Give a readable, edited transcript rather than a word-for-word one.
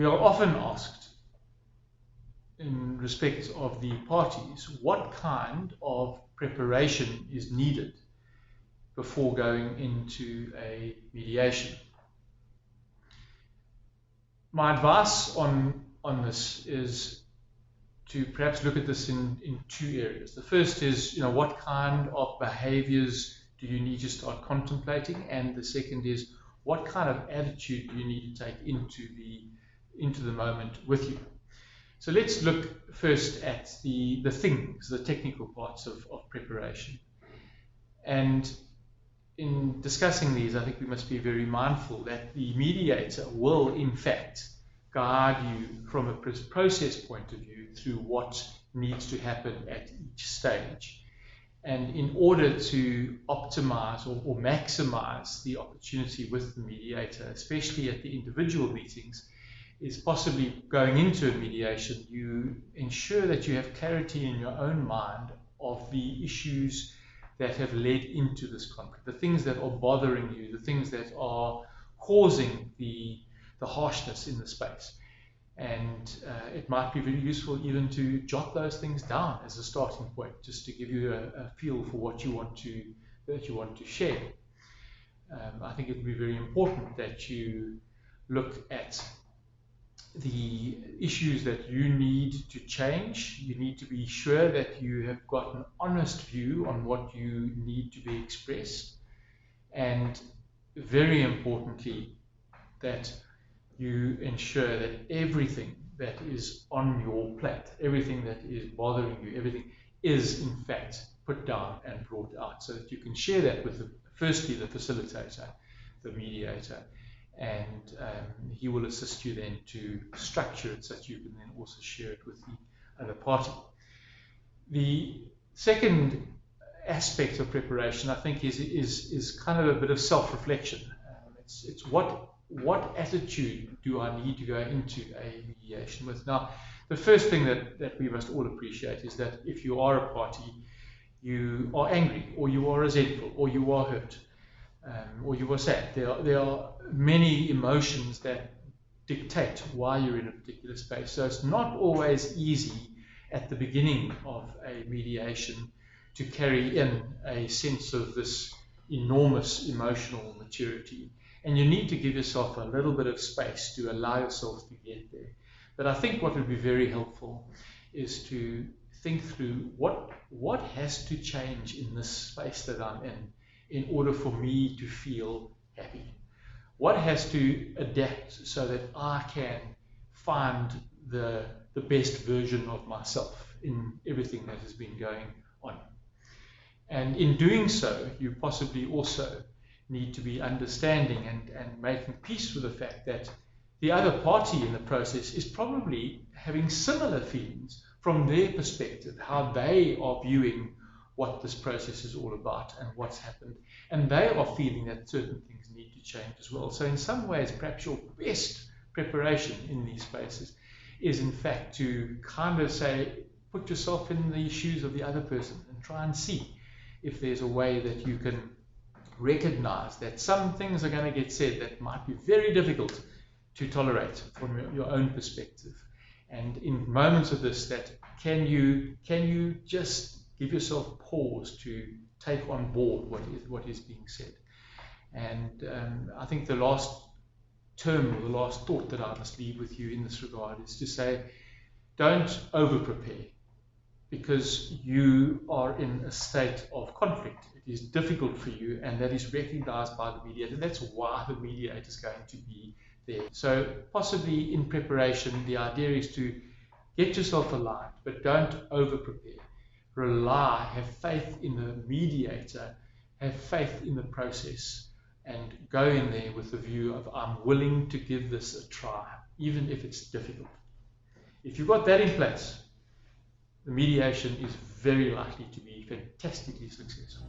We are often asked, in respect of the parties, what kind of preparation is needed before going into a mediation. My advice on this is to perhaps look at this in two areas. The first is, what kind of behaviors do you need to start contemplating? And the second is, what kind of attitude do you need to take into the moment with you? So let's look first at the things, the technical parts of preparation. And in discussing these, I think we must be very mindful that the mediator will, in fact, guide you from a process point of view through what needs to happen at each stage. And in order to optimize or maximize the opportunity with the mediator, especially at the individual meetings, is possibly going into a mediation, you ensure that you have clarity in your own mind of the issues that have led into this conflict, the things that are bothering you, the things that are causing the harshness in the space. And it might be very useful even to jot those things down as a starting point, just to give you a feel for what you want to share. I think it would be very important that you look at the issues that you need to change. You need to be sure that you have got an honest view on what you need to be expressed, and very importantly, that you ensure that everything that is on your plate, everything that is bothering you, everything is in fact put down and brought out, so that you can share that with firstly the facilitator, the mediator, and he will assist you then to structure it so that you can then also share it with the other party. The second aspect of preparation, I think, is kind of a bit of self-reflection. It's what attitude do I need to go into a mediation with? Now, the first thing that we must all appreciate is that if you are a party, you are angry, or you are resentful, or you are hurt, or you are sad. There are many emotions that dictate why you're in a particular space. So it's not always easy at the beginning of a mediation to carry in a sense of this enormous emotional maturity. And you need to give yourself a little bit of space to allow yourself to get there. But I think what would be very helpful is to think through what has to change in this space that I'm in order for me to feel happy. What has to adapt so that I can find the best version of myself in everything that has been going on. And in doing so, you possibly also need to be understanding and making peace with the fact that the other party in the process is probably having similar feelings from their perspective, how they are viewing what this process is all about and what's happened. And they are feeling that certain things need to change as well. So in some ways, perhaps your best preparation in these spaces is in fact to kind of say, put yourself in the shoes of the other person and try and see if there's a way that you can recognize that some things are going to get said that might be very difficult to tolerate from your own perspective. And in moments of this, that can you just give yourself pause to take on board what is being said. And I think the last term or the last thought that I must leave with you in this regard is to say, don't over prepare, because you are in a state of conflict. It is difficult for you, and that is recognized by the mediator. That's why the mediator is going to be there. So possibly in preparation, the idea is to get yourself aligned, but don't over prepare. Rely, have faith in the mediator, have faith in the process, and go in there with the view of, I'm willing to give this a try, even if it's difficult. If you've got that in place, the mediation is very likely to be fantastically successful.